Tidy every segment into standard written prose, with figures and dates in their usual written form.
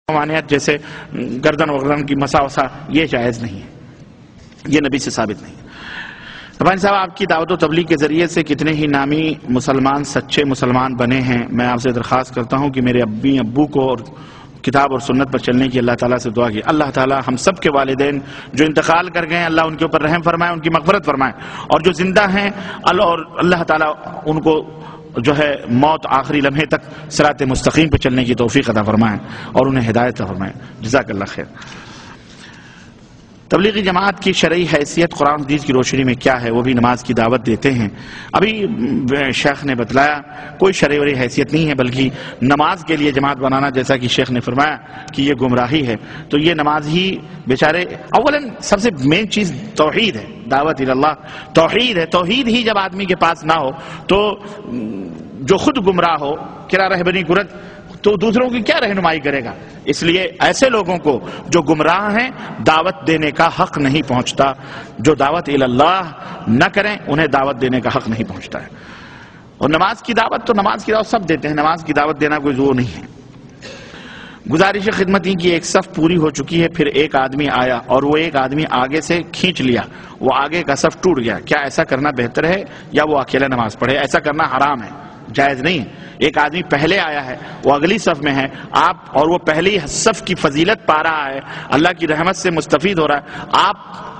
ممانعت جیسے گردن وغیرہ کی مسا وسا یہ جائز نہیں ہے، یہ نبی سے ثابت نہیں ہے۔ ربانی صاحب، آپ کی دعوت و تبلیغ کے ذریعے سے کتنے ہی نامی مسلمان سچے مسلمان بنے ہیں۔ میں آپ سے درخواست کرتا ہوں کہ میرے ابو کو اور کتاب اور سنت پر چلنے کی اللہ تعالیٰ سے دعا کی۔ اللہ تعالیٰ ہم سب کے والدین جو انتقال کر گئے ہیں، اللہ ان کے اوپر رحم فرمائے، ان کی مغفرت فرمائے، اور جو زندہ ہیں اللہ تعالیٰ ان کو جو ہے موت آخری لمحے تک صراط مستقیم پہ چلنے کی توفیق عطا فرمائیں اور انہیں ہدایت فرمائیں۔ جزاک اللہ خیر۔ تبلیغی جماعت کی شرعی حیثیت قرآن حدیث کی روشنی میں کیا ہے؟ وہ بھی نماز کی دعوت دیتے ہیں۔ ابھی شیخ نے بتلایا کوئی شرعی حیثیت نہیں ہے، بلکہ نماز کے لیے جماعت بنانا، جیسا کہ شیخ نے فرمایا کہ یہ گمراہی ہے، تو یہ نماز ہی بیچارے اولاً سب سے مین چیز توحید ہے، دعوت اللہ توحید ہے۔ توحید ہی جب آدمی کے پاس نہ ہو تو جو خود گمراہ ہو کرا رہبنی کرت تو دوسروں کی کیا رہنمائی کرے گا؟ اس لیے ایسے لوگوں کو جو گمراہ ہیں دعوت دینے کا حق نہیں پہنچتا۔ جو دعوت اللہ نہ کریں انہیں دعوت دینے کا حق نہیں پہنچتا ہے۔ اور نماز کی دعوت سب دیتے ہیں، نماز کی دعوت دینا کوئی زور نہیں ہے۔ گزارش خدمت کی ایک صف پوری ہو چکی ہے، پھر ایک آدمی آیا اور وہ ایک آدمی آگے سے کھینچ لیا، وہ آگے کا صف ٹوٹ گیا، کیا ایسا کرنا بہتر ہے یا وہ اکیلا نماز پڑھے؟ ایسا کرنا حرام ہے، جائز نہیں ہے۔ ایک آدمی پہلے آیا ہے، وہ اگلی صف میں ہے، اور وہ پہلی صف کی فضیلت پا رہا ہے، اللہ کی رحمت سے مستفید ہو رہا ہے، آپ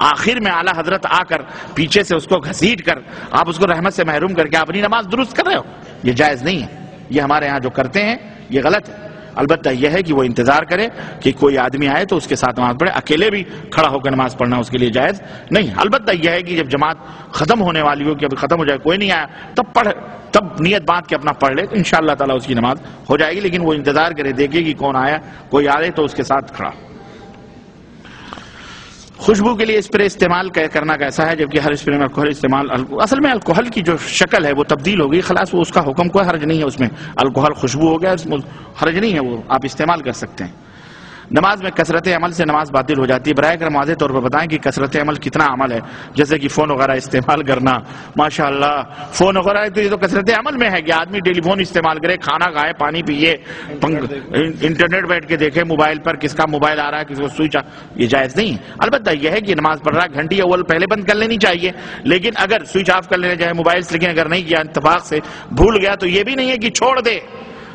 آخر میں اعلیٰ حضرت آ کر پیچھے سے اس کو گھسیٹ کر آپ اس کو رحمت سے محروم کر کے اپنی نماز درست کر رہے ہو، یہ جائز نہیں ہے۔ یہ ہمارے ہاں جو کرتے ہیں یہ غلط ہے۔ البتہ یہ ہے کہ وہ انتظار کرے کہ کوئی آدمی آئے تو اس کے ساتھ نماز پڑھے، اکیلے بھی کھڑا ہو کر نماز پڑھنا اس کے لیے جائز نہیں ہے۔ البتہ یہ ہے کہ جب جماعت ختم ہونے والی ہو کہ ابھی ختم ہو جائے، کوئی نہیں آیا، تب نیت باندھ کے اپنا پڑھ لے تو انشاءاللہ تعالیٰ اس کی نماز ہو جائے گی، لیکن وہ انتظار کرے، دیکھے کہ کون آیا، کوئی آئے تو اس کے ساتھ کھڑا۔ خوشبو کے لیے اسپرے استعمال کرنا کیسا ہے؟ جبکہ ہر اسپرے میں الکحل استعمال اصل میں الکحل کی جو شکل ہے وہ تبدیل ہو گئی، خلاص وہ اس کا حکم کوئی حرج نہیں ہے، اس میں الکحل خوشبو ہو گیا، اس میں حرج نہیں ہے، وہ آپ استعمال کر سکتے ہیں۔ نماز میں کثرت عمل سے نماز باطل ہو جاتی ہے، براہ کرم واضح طور پر بتائیں کہ کثرت عمل کتنا عمل ہے؟ جیسے کہ فون وغیرہ استعمال کرنا، ماشاءاللہ فون وغیرہ تو یہ تو کثرت عمل میں ہے کہ آدمی ٹیلی فون استعمال کرے، کھانا کھائے، پانی پیے، انٹرنیٹ بیٹھ کے دیکھے موبائل پر، کس کا موبائل آ رہا ہے، کس کو سوئچ، یہ جائز نہیں ہے۔ البتہ یہ ہے کہ نماز پڑھ رہا ہے گھنٹی اول پہلے بند کر لینی چاہیے، لیکن اگر سوئچ آف کر لینا چاہے موبائل سے، لیکن اگر نہیں کیا اتفاق سے بھول گیا تو یہ بھی نہیں ہے کہ چھوڑ دے،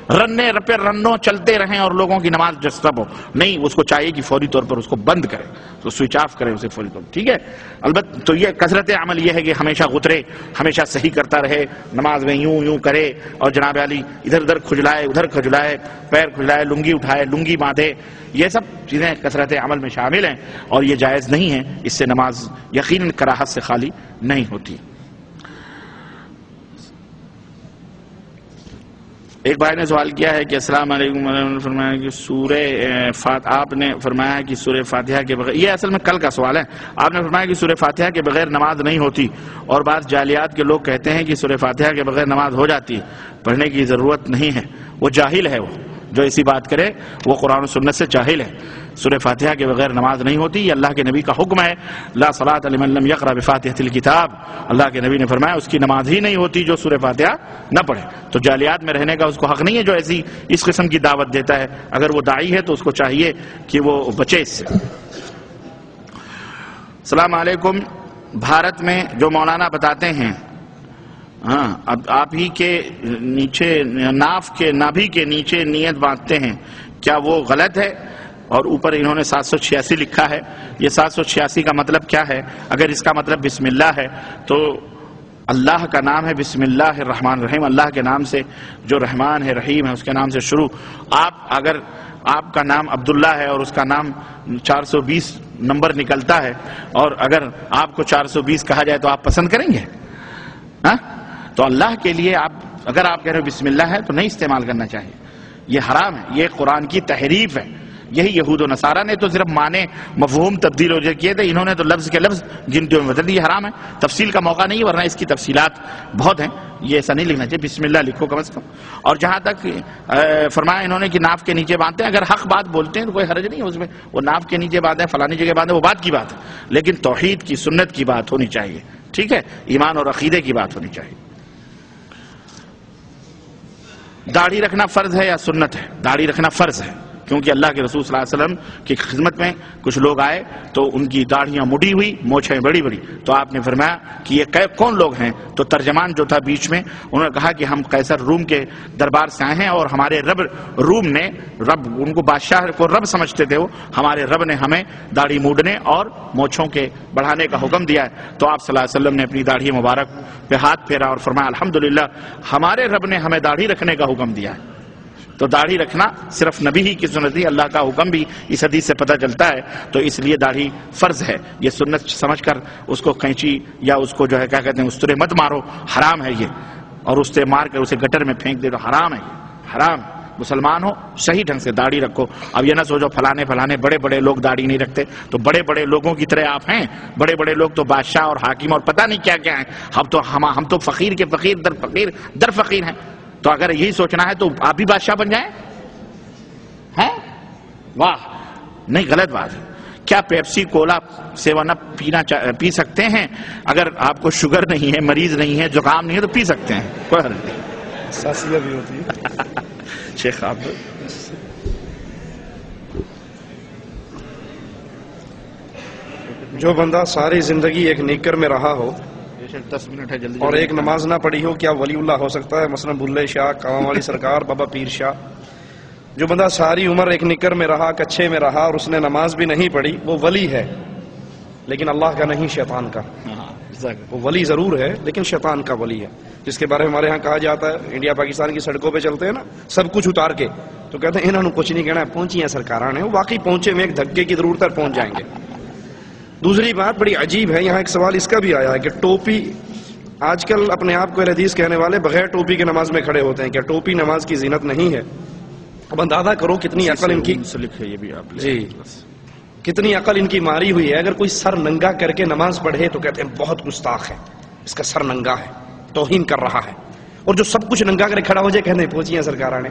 رنوں چلتے رہیں اور لوگوں کی نماز ڈسٹرب ہو، نہیں، اس کو چاہیے کہ فوری طور پر اس کو بند کرے، تو سوئچ آف کرے اسے فوری طور پر، ٹھیک ہے۔ البتہ تو یہ کثرت عمل یہ ہے کہ ہمیشہ غترے، ہمیشہ صحیح کرتا رہے، نماز میں یوں کرے، اور جناب علی ادھر ادھر کھجلائے، ادھر کھجلائے، پیر کھجلائے، لنگی اٹھائے، لنگی باندھے، یہ سب چیزیں کثرت عمل میں شامل ہیں اور یہ جائز نہیں ہے، اس سے نماز یقیناً کراہت سے خالی نہیں ہوتی۔ ایک بھائی نے سوال کیا ہے کہ السلام علیکم، فرمایا کہ آپ نے فرمایا کہ سورہ فاتحہ کے بغیر، یہ اصل میں کل کا سوال ہے، آپ نے فرمایا کہ سورہ فاتحہ کے بغیر نماز نہیں ہوتی، اور بعض جعلیات کے لوگ کہتے ہیں کہ سورہ فاتحہ کے بغیر نماز ہو جاتی ہے، پڑھنے کی ضرورت نہیں ہے۔ وہ جاہل ہے، وہ جو ایسی بات کرے وہ قرآن و سنت سے جاہل ہے۔ سورہ فاتحہ کے بغیر نماز نہیں ہوتی، یہ اللہ کے نبی کا حکم ہے، لا صلاۃ لمن لم یقرأ بفاتحۃ الکتاب، اللہ کے نبی نے فرمایا اس کی نماز ہی نہیں ہوتی جو سورہ فاتحہ نہ پڑھے۔ تو جعلیات میں رہنے کا اس کو حق نہیں ہے جو ایسی اس قسم کی دعوت دیتا ہے، اگر وہ داعی ہے تو اس کو چاہیے کہ وہ بچے اس سے۔ السلام علیکم، بھارت میں جو مولانا بتاتے ہیں اب آپ ہی کے نیچے نابھی کے نیچے نیت باندھتے ہیں، کیا وہ غلط ہے؟ اور اوپر انہوں نے 786 لکھا ہے، یہ 786 کا مطلب کیا ہے؟ اگر اس کا مطلب بسم اللہ ہے تو اللہ کا نام ہے بسم اللہ الرحمن الرحیم، اللہ کے نام سے جو رحمان ہے رحیم ہے اس کے نام سے شروع۔ اگر آپ کا نام عبداللہ ہے اور اس کا نام 420 نمبر نکلتا ہے، اور اگر آپ کو 420 کہا جائے تو آپ پسند کریں گے؟ تو اللہ کے لیے اگر آپ کہہ رہے ہو بسم اللہ ہے تو نہیں استعمال کرنا چاہیے، یہ حرام ہے، یہ قرآن کی تحریف ہے۔ یہی یہود و نصارہ نے تو صرف معنی مفہوم تبدیل ہو کیے تھے، انہوں نے تو لفظ کے لفظ گنتیوں میں بدل دی، یہ حرام ہے، تفصیل کا موقع نہیں، ورنہ اس کی تفصیلات بہت ہیں، یہ ایسا نہیں لکھنا چاہیے، بسم اللہ لکھو کم از کم۔ اور جہاں تک فرمایا انہوں نے کہ ناف کے نیچے باندھتے ہیں، اگر حق بات بولتے ہیں تو کوئی حرج نہیں ہے اس میں، وہ ناف کے نیچے باندھے، فلانی جگہ باندھے، وہ بات کی بات ہے، لیکن توحید کی سنت کی بات ہونی چاہیے، ٹھیک ہے، ایمان اور عقیدے کی بات ہونی چاہیے۔ داڑھی رکھنا فرض ہے یا سنت ہے؟ داڑھی رکھنا فرض ہے، کیونکہ اللہ کے رسول صلی اللہ علیہ وسلم کی خدمت میں کچھ لوگ آئے تو ان کی داڑھیاں مڈی ہوئی، مونچھیں بڑی بڑی، تو آپ نے فرمایا کہ یہ کون لوگ ہیں؟ تو ترجمان جو تھا بیچ میں انہوں نے کہا کہ ہم قیصر روم کے دربار سے آئے ہیں اور ہمارے رب روم نے، رب ان کو بادشاہ کو رب سمجھتے تھے وہ، ہمارے رب نے ہمیں داڑھی موڑنے اور مونچھوں کے بڑھانے کا حکم دیا ہے۔ تو آپ صلی اللہ علیہ وسلم نے اپنی داڑھی مبارک پہ ہاتھ پھیرا اور فرمایا الحمدللہ ہمارے رب نے ہمیں داڑھی رکھنے کا حکم دیا ہے۔ تو داڑھی رکھنا صرف نبی ہی کی سنت نہیں، اللہ کا حکم بھی اس حدیث سے پتہ چلتا ہے، تو اس لیے داڑھی فرض ہے۔ یہ سنت سمجھ کر اس کو قینچی یا اس کو جو ہے کیا کہتے ہیں استرے مت مارو، حرام ہے یہ، اور اس سے مار کر اسے گٹر میں پھینک دے تو حرام ہے، حرام۔ مسلمان ہو صحیح ڈھنگ سے داڑھی رکھو۔ اب یہ نہ سوچو فلانے بڑے بڑے لوگ داڑھی نہیں رکھتے، تو بڑے بڑے لوگوں کی طرح آپ ہیں؟ بڑے بڑے لوگ تو بادشاہ اور حاکم اور پتہ نہیں کیا کیا ہیں، ہم تو فقیر کے فقیر در فقیر ہیں۔ تو اگر یہی سوچنا ہے تو آپ بھی بادشاہ بن جائیں ہیں؟ واہ، نہیں، غلط بات ہے۔ کیا پیپسی کولا سیون اپ پی سکتے ہیں؟ اگر آپ کو شوگر نہیں ہے، مریض نہیں ہے، زکام نہیں ہے تو پی سکتے ہیں، کوئی حرج نہیں۔ ساسیہ بھی ہوتی ہے۔ شیخ آپ جو بندہ ساری زندگی ایک نیکر میں رہا ہو 10 منٹ ہے جلدی اور ایک نماز نہ پڑھی ہو، کیا ولی اللہ ہو سکتا ہے؟ مثلا بلے شاہ، کام والی سرکار، بابا پیر شاہ۔ جو بندہ ساری عمر ایک نکر میں رہا، کچھے میں رہا اور اس نے نماز بھی نہیں پڑھی، وہ ولی ہے، لیکن اللہ کا نہیں، شیطان کا۔ وہ ولی ضرور ہے لیکن شیطان کا ولی ہے، جس کے بارے میں ہمارے ہاں کہا جاتا ہے، انڈیا پاکستان کی سڑکوں پہ چلتے ہیں نا سب کچھ اتار کے، تو کہتے ہیں انہوں نے کچھ نہیں کہنا ہے، پہنچی ہیں سرکاراں نے، وہ واقعی پہنچے میں ایک دھکے کی ضرورت ہے، پہنچ جائیں گے۔ دوسری بات بڑی عجیب ہے، یہاں ایک سوال اس کا بھی آیا ہے کہ ٹوپی، آج کل اپنے آپ کو اہل حدیث کہنے والے بغیر ٹوپی کے نماز میں کھڑے ہوتے ہیں، کیا ٹوپی نماز کی زینت نہیں ہے؟ اب اندازہ کرو کتنی عقل ان کی، جی کتنی عقل ان کی ماری ہوئی ہے۔ اگر کوئی سر ننگا کر کے نماز پڑھے تو کہتے ہیں بہت گستاخ ہے، اس کا سر ننگا ہے، توہین کر رہا ہے، اور جو سب کچھ ننگا کر کھڑا ہو جائے کہتے ہیں پہنچی ہیں سرکاراں نے۔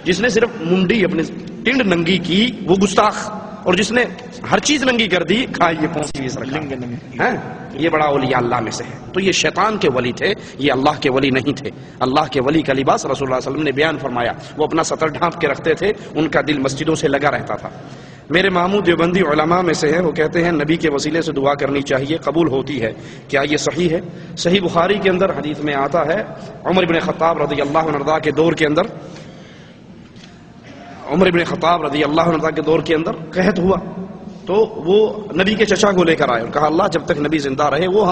جس نے صرف منڈی اپنی ٹنڈ ننگی کی وہ گستاخ، اور جس نے ہر چیز ننگی کر دی کہا یہ پہنچی سرکار، یہ بڑا اولیاء اللہ میں سے ہے۔ تو یہ شیطان کے ولی تھے، یہ اللہ کے ولی نہیں تھے۔ اللہ کے ولی کا لباس رسول اللہ صلی اللہ علیہ وسلم نے بیان فرمایا، وہ اپنا سطر ڈھانپ کے رکھتے تھے، ان کا دل مسجدوں سے لگا رہتا تھا۔ میرے ماموں دیوبندی علماء میں سے ہیں، وہ کہتے ہیں نبی کے وسیلے سے دعا کرنی چاہیے، قبول ہوتی ہے، کیا یہ صحیح ہے؟ صحیح بخاری کے اندر حدیث میں آتا ہے، عمر بن خطاب رضی اللہ عنہ کے دور کے اندر، عمر بن خطاب رضی اللہ عنہ کے دور کے اندر قحط ہوا، تو وہ نبی کے چچا کو لے کر آئے اور کہا اللہ جب تک نبی زندہ رہے وہ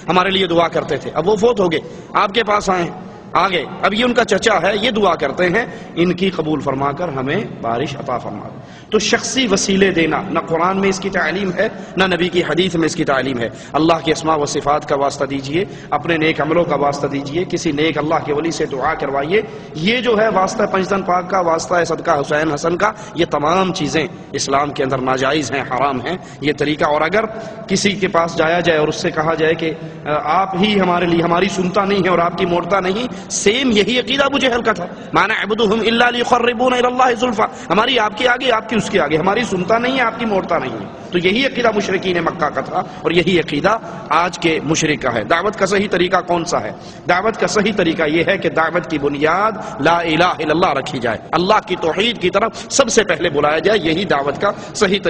ہمارے لیے دعا کرتے تھے، اب وہ فوت ہو گئے، آپ کے پاس آئے، آگے اب یہ ان کا چچا ہے، یہ دعا کرتے ہیں ان کی قبول فرما کر ہمیں بارش عطا فرما۔ تو شخصی وسیلے دینا نہ قرآن میں اس کی تعلیم ہے نہ نبی کی حدیث میں اس کی تعلیم ہے۔ اللہ کے اسماء و صفات کا واسطہ دیجئے، اپنے نیک عملوں کا واسطہ دیجئے، کسی نیک اللہ کے ولی سے دعا کروائیے۔ یہ جو ہے واسطہ پنجتن پاک کا، واسطہ صدقہ حسین حسن کا، یہ تمام چیزیں اسلام کے اندر ناجائز ہیں، حرام ہیں یہ طریقہ۔ اور اگر کسی کے پاس جایا جائے اور اس سے کہا جائے کہ آپ ہی ہمارے لیے، ہماری سنتا نہیں ہے اور آپ کی موڑتا نہیں، سیم یہی عقیدہ ابو جہل کا تھا، مانا عبدہم الا لیقربونا الی اللہ زلفا، ہماری آپ کے آگے آپ کی اس کے آگے، ہماری سنتا نہیں ہے آپ کی موڑتا نہیں ہے۔ تو یہی عقیدہ مشرکین مکہ کا تھا اور یہی عقیدہ آج کے مشرک کا ہے۔ دعوت کا صحیح طریقہ کون سا ہے؟ دعوت کا صحیح طریقہ یہ ہے کہ دعوت کی بنیاد لا الہ الا اللہ رکھی جائے، اللہ کی توحید کی طرف سب سے پہلے بلایا جائے، یہی دعوت کا صحیح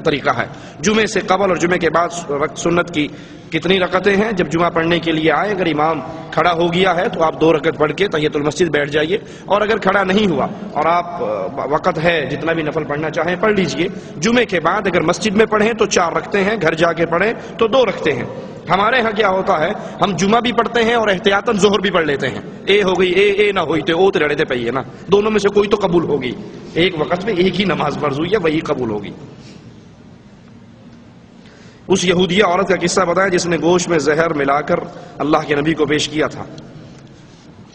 طریقہ ہے۔ جمعے سے قبل اور جمعے کے بعد سنت کی کتنی رکعتیں ہیں؟ جب جمعہ پڑھنے کے لیے آئے، اگر امام کھڑا ہو گیا ہے تو آپ 2 رکعت پڑھ کے تحیۃ المسجد بیٹھ جائیے، اور اگر کھڑا نہیں ہوا اور آپ وقت ہے جتنا بھی نفل پڑھنا چاہیں پڑھ لیجئے۔ جمعے کے بعد اگر مسجد میں پڑھیں تو 4 رکھتے ہیں، گھر جا کے پڑھیں تو 2 رکھتے ہیں۔ ہمارے ہاں کیا ہوتا ہے، ہم جمعہ بھی پڑھتے ہیں اور احتیاطاً ظہر بھی پڑھ لیتے ہیں، اے ہو گئی اے نہ ہوئی تے او تے رڑے تے پئی ہے نا، دونوں میں سے کوئی تو قبول ہوگی، ایک وقت میں ایک ہی نماز فرض ہوئی ہے وہی قبول ہوگی۔ اس یہودیہ عورت کا قصہ بتایا جس نے گوشت میں زہر ملا کر اللہ کے نبی کو پیش کیا تھا۔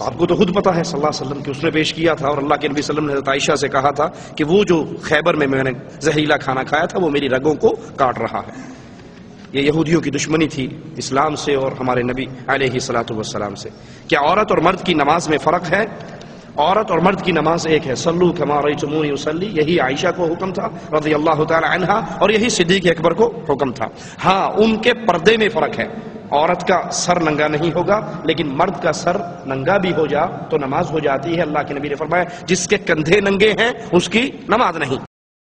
آپ کو تو خود پتا ہے صلی اللہ علیہ وسلم کہ اس نے پیش کیا تھا، اور اللہ کے نبی صلی اللہ علیہ وسلم نے حضرت عائشہ سے کہا تھا کہ وہ جو خیبر میں نے زہریلا کھانا کھایا تھا وہ میری رگوں کو کاٹ رہا ہے۔ یہ یہودیوں کی دشمنی تھی اسلام سے اور ہمارے نبی علیہ الصلوۃ والسلام سے۔ کیا عورت اور مرد کی نماز میں فرق ہے؟ عورت اور مرد کی نماز ایک ہے، صلو کما رأیتمونی اصلی، یہی عائشہ کو حکم تھا رضی اللہ تعالی عنہا، اور یہی صدیق اکبر کو حکم تھا۔ ہاں ان کے پردے میں فرق ہے، عورت کا سر ننگا نہیں ہوگا، لیکن مرد کا سر ننگا بھی ہو جا تو نماز ہو جاتی ہے۔ اللہ کے نبی نے فرمایا جس کے کندھے ننگے ہیں اس کی نماز نہیں۔